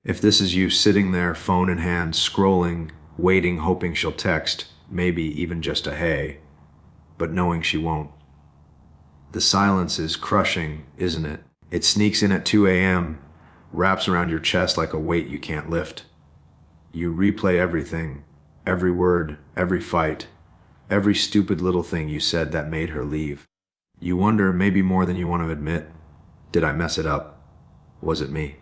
If this is you sitting there, phone in hand, scrolling, waiting, hoping she'll text, maybe even just a hey, but knowing she won't. The silence is crushing, isn't it? It sneaks in at 2 a.m., wraps around your chest like a weight you can't lift. You replay everything, every word, every fight, every stupid little thing you said that made her leave. You wonder, maybe more than you want to admit, did I mess it up? Was it me?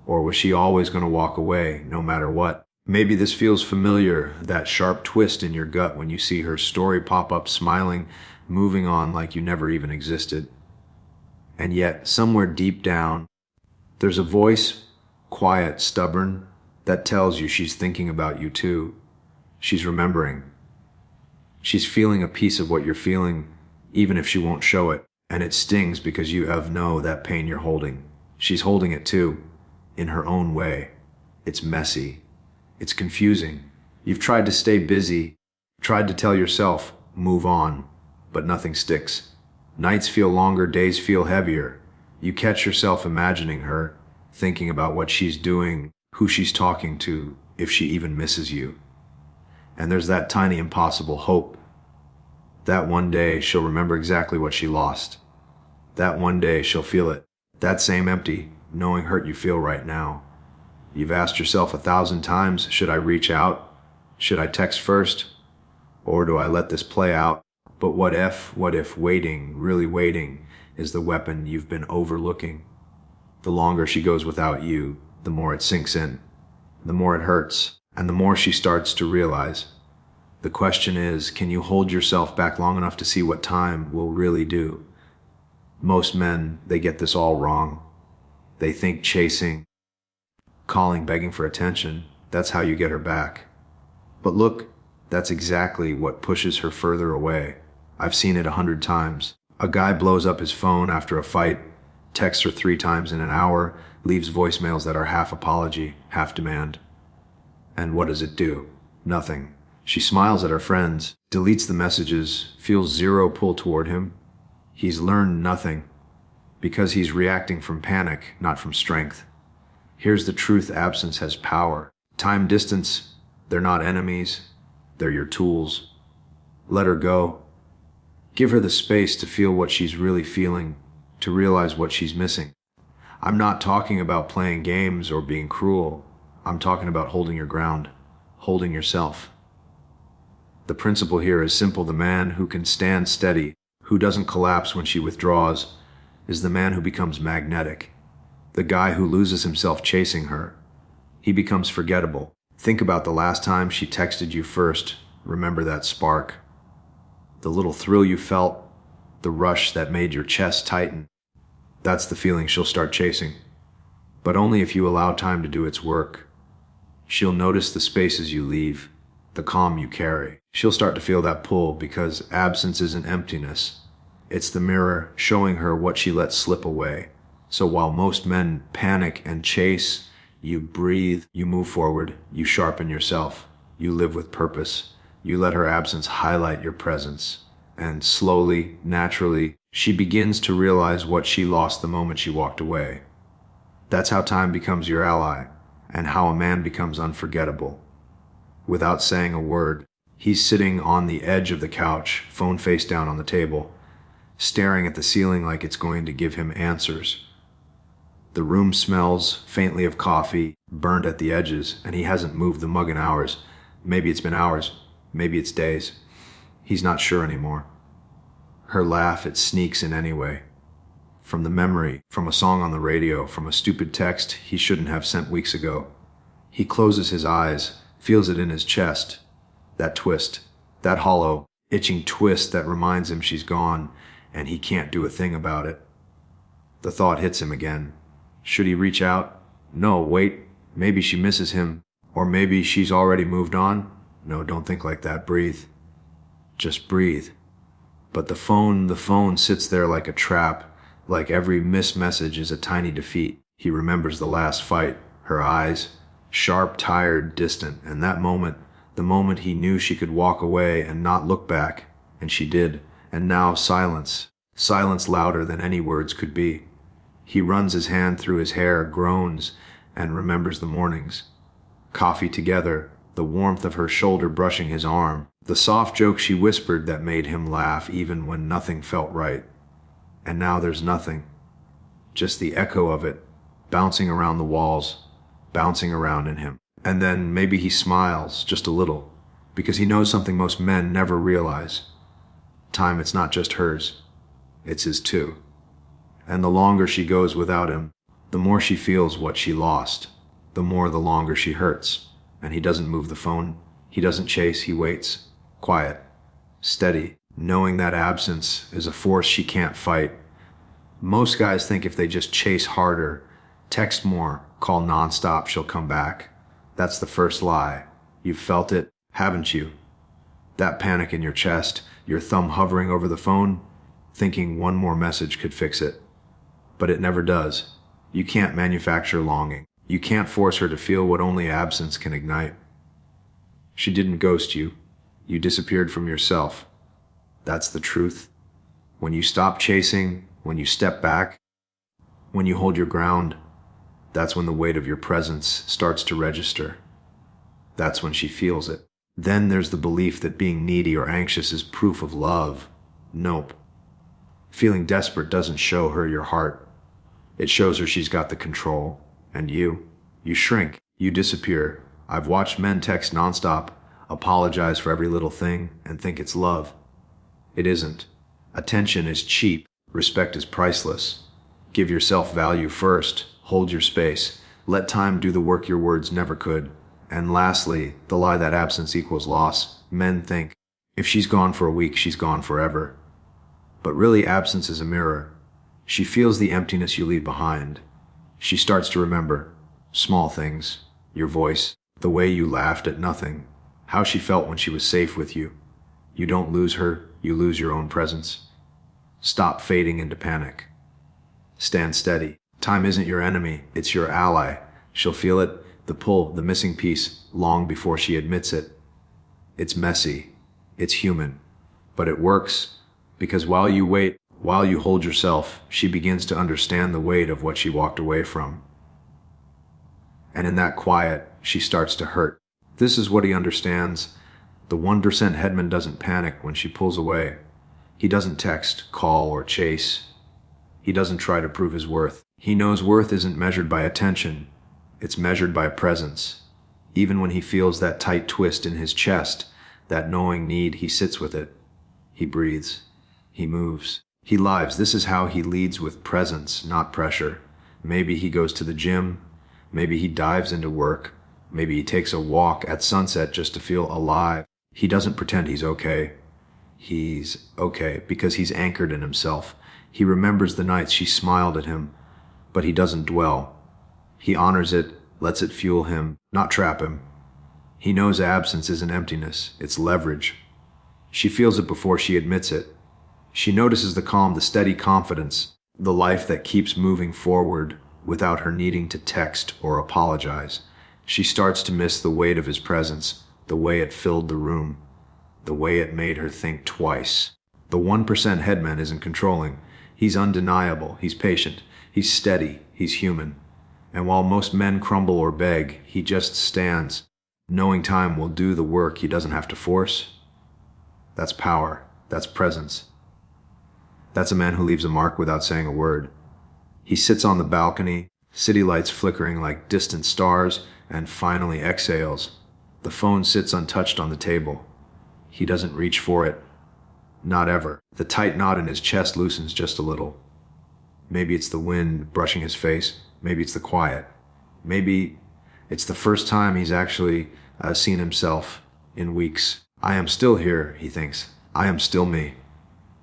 Or was she always going to walk away, no matter what? Maybe this feels familiar, that sharp twist in your gut when you see her story pop up smiling, moving on like you never even existed. And yet, somewhere deep down, there's a voice, quiet, stubborn, that tells you she's thinking about you too. She's remembering. She's feeling a piece of what you're feeling, even if she won't show it. And it stings because you know that pain you're holding. She's holding it too, in her own way. It's messy. It's confusing. You've tried to stay busy, tried to tell yourself, move on, but nothing sticks. Nights feel longer, days feel heavier. You catch yourself imagining her, thinking about what she's doing, who she's talking to, if she even misses you. And there's that tiny impossible hope. That one day she'll remember exactly what she lost. That one day she'll feel it. That same empty, knowing hurt you feel right now. You've asked yourself 1,000 times, should I reach out? Should I text first? Or do I let this play out? But what if waiting, really waiting, is the weapon you've been overlooking? The longer she goes without you, the more it sinks in, the more it hurts, and the more she starts to realize. The question is, can you hold yourself back long enough to see what time will really do? Most men, they get this all wrong. They think chasing, calling, begging for attention, that's how you get her back. But look, that's exactly what pushes her further away. I've seen it 100 times. A guy blows up his phone after a fight, texts her 3 times in an hour, leaves voicemails that are half apology, half demand. And what does it do? Nothing. She smiles at her friends, deletes the messages, feels zero pull toward him. He's learned nothing, because he's reacting from panic, not from strength. Here's the truth: absence has power. Time, distance, they're not enemies, they're your tools. Let her go. Give her the space to feel what she's really feeling, to realize what she's missing. I'm not talking about playing games or being cruel. I'm talking about holding your ground, holding yourself. The principle here is simple. The man who can stand steady, who doesn't collapse when she withdraws, is the man who becomes magnetic. The guy who loses himself chasing her, he becomes forgettable. Think about the last time she texted you first. Remember that spark. The little thrill you felt, the rush that made your chest tighten. That's the feeling she'll start chasing. But only if you allow time to do its work. She'll notice the spaces you leave, the calm you carry. She'll start to feel that pull, because absence isn't emptiness. It's the mirror showing her what she let slip away. So while most men panic and chase, you breathe, you move forward, you sharpen yourself, you live with purpose. You let her absence highlight your presence. And slowly, naturally, she begins to realize what she lost the moment she walked away. That's how time becomes your ally, and how a man becomes unforgettable. Without saying a word, he's sitting on the edge of the couch, phone face down on the table, staring at the ceiling like it's going to give him answers. The room smells faintly of coffee, burnt at the edges, and he hasn't moved the mug in hours. Maybe it's been hours, maybe it's days. He's not sure anymore. Her laugh, it sneaks in anyway. From the memory, from a song on the radio, from a stupid text he shouldn't have sent weeks ago. He closes his eyes, feels it in his chest. That twist, that hollow, itching twist that reminds him she's gone, and he can't do a thing about it. The thought hits him again. Should he reach out? No, wait, maybe she misses him. Or maybe she's already moved on. No, don't think like that, breathe. Just breathe. But the phone sits there like a trap, like every missed message is a tiny defeat. He remembers the last fight, her eyes, sharp, tired, distant, and that moment, the moment he knew she could walk away and not look back, and she did. And now silence, silence louder than any words could be. He runs his hand through his hair, groans, and remembers the mornings. Coffee together, the warmth of her shoulder brushing his arm, the soft joke she whispered that made him laugh even when nothing felt right. And now there's nothing. Just the echo of it, bouncing around the walls, bouncing around in him. And then maybe he smiles, just a little, because he knows something most men never realize. Time, it's not just hers, it's his too. And the longer she goes without him, the more she feels what she lost, the longer she hurts. And he doesn't move the phone, he doesn't chase, he waits, quiet, steady, knowing that absence is a force she can't fight. Most guys think if they just chase harder, text more, call nonstop, she'll come back. That's the first lie. You've felt it, haven't you? That panic in your chest, your thumb hovering over the phone, thinking one more message could fix it. But it never does. You can't manufacture longing. You can't force her to feel what only absence can ignite. She didn't ghost you. You disappeared from yourself. That's the truth. When you stop chasing, when you step back, when you hold your ground, that's when the weight of your presence starts to register. That's when she feels it. Then there's the belief that being needy or anxious is proof of love. Nope. Feeling desperate doesn't show her your heart. It shows her she's got the control. And you shrink, you disappear. I've watched men text nonstop, apologize for every little thing, and think it's love. It isn't. Attention is cheap. Respect is priceless. Give yourself value first. Hold your space. Let time do the work your words never could. And lastly, the lie that absence equals loss. Men think, if she's gone for a week, she's gone forever. But really, absence is a mirror. She feels the emptiness you leave behind. She starts to remember small things, your voice, the way you laughed at nothing, how she felt when she was safe with you. You don't lose her, you lose your own presence. Stop fading into panic. Stand steady. Time isn't your enemy, it's your ally. She'll feel it, the pull, the missing piece, long before she admits it. It's messy, it's human, but it works, because while you wait, while you hold yourself, she begins to understand the weight of what she walked away from. And in that quiet, she starts to hurt. This is what he understands. The 1% headman doesn't panic when she pulls away. He doesn't text, call, or chase. He doesn't try to prove his worth. He knows worth isn't measured by attention. It's measured by presence. Even when he feels that tight twist in his chest, that gnawing need, he sits with it. He breathes. He moves. He lives. This is how he leads, with presence, not pressure. Maybe he goes to the gym. Maybe he dives into work. Maybe he takes a walk at sunset just to feel alive. He doesn't pretend he's okay. He's okay because he's anchored in himself. He remembers the nights she smiled at him, but he doesn't dwell. He honors it, lets it fuel him, not trap him. He knows absence isn't emptiness, it's leverage. She feels it before she admits it. She notices the calm, the steady confidence, the life that keeps moving forward without her needing to text or apologize. She starts to miss the weight of his presence, the way it filled the room, the way it made her think twice. The 1% headman isn't controlling. He's undeniable, he's patient, he's steady, he's human. And while most men crumble or beg, he just stands, knowing time will do the work he doesn't have to force. That's power, that's presence. That's a man who leaves a mark without saying a word. He sits on the balcony, city lights flickering like distant stars, and finally exhales. The phone sits untouched on the table. He doesn't reach for it. Not ever. The tight knot in his chest loosens just a little. Maybe it's the wind brushing his face. Maybe it's the quiet. Maybe it's the first time he's actually seen himself in weeks. I am still here, he thinks. I am still me.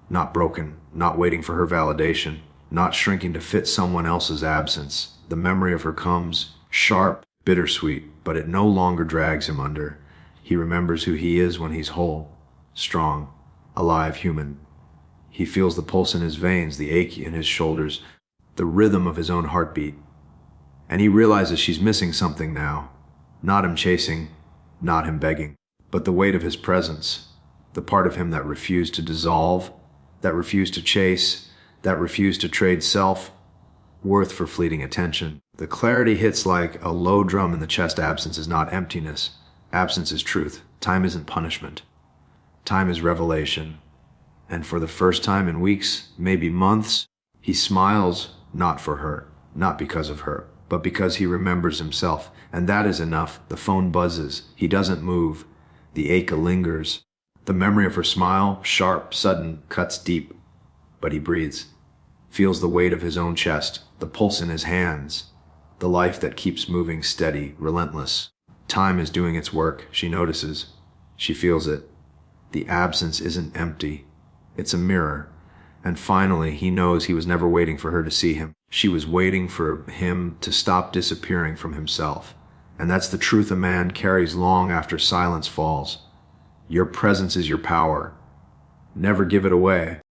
Not broken, not waiting for her validation, not shrinking to fit someone else's absence. The memory of her comes, sharp, bittersweet, but it no longer drags him under. He remembers who he is when he's whole, strong, alive, human. He feels the pulse in his veins, the ache in his shoulders, the rhythm of his own heartbeat. And he realizes she's missing something now. Not him chasing, not him begging, but the weight of his presence, the part of him that refused to dissolve, that refused to chase, that refused to trade self-worth for fleeting attention. The clarity hits like a low drum in the chest. Absence is not emptiness. Absence is truth. Time isn't punishment. Time is revelation. And for the first time in weeks, maybe months, he smiles, not for her, not because of her, but because he remembers himself. And that is enough. The phone buzzes. He doesn't move. The ache lingers. The memory of her smile, sharp, sudden, cuts deep. But he breathes, feels the weight of his own chest, the pulse in his hands, the life that keeps moving steady, relentless. Time is doing its work, she notices. She feels it. The absence isn't empty. It's a mirror. And finally, he knows he was never waiting for her to see him. She was waiting for him to stop disappearing from himself. And that's the truth a man carries long after silence falls. Your presence is your power. Never give it away.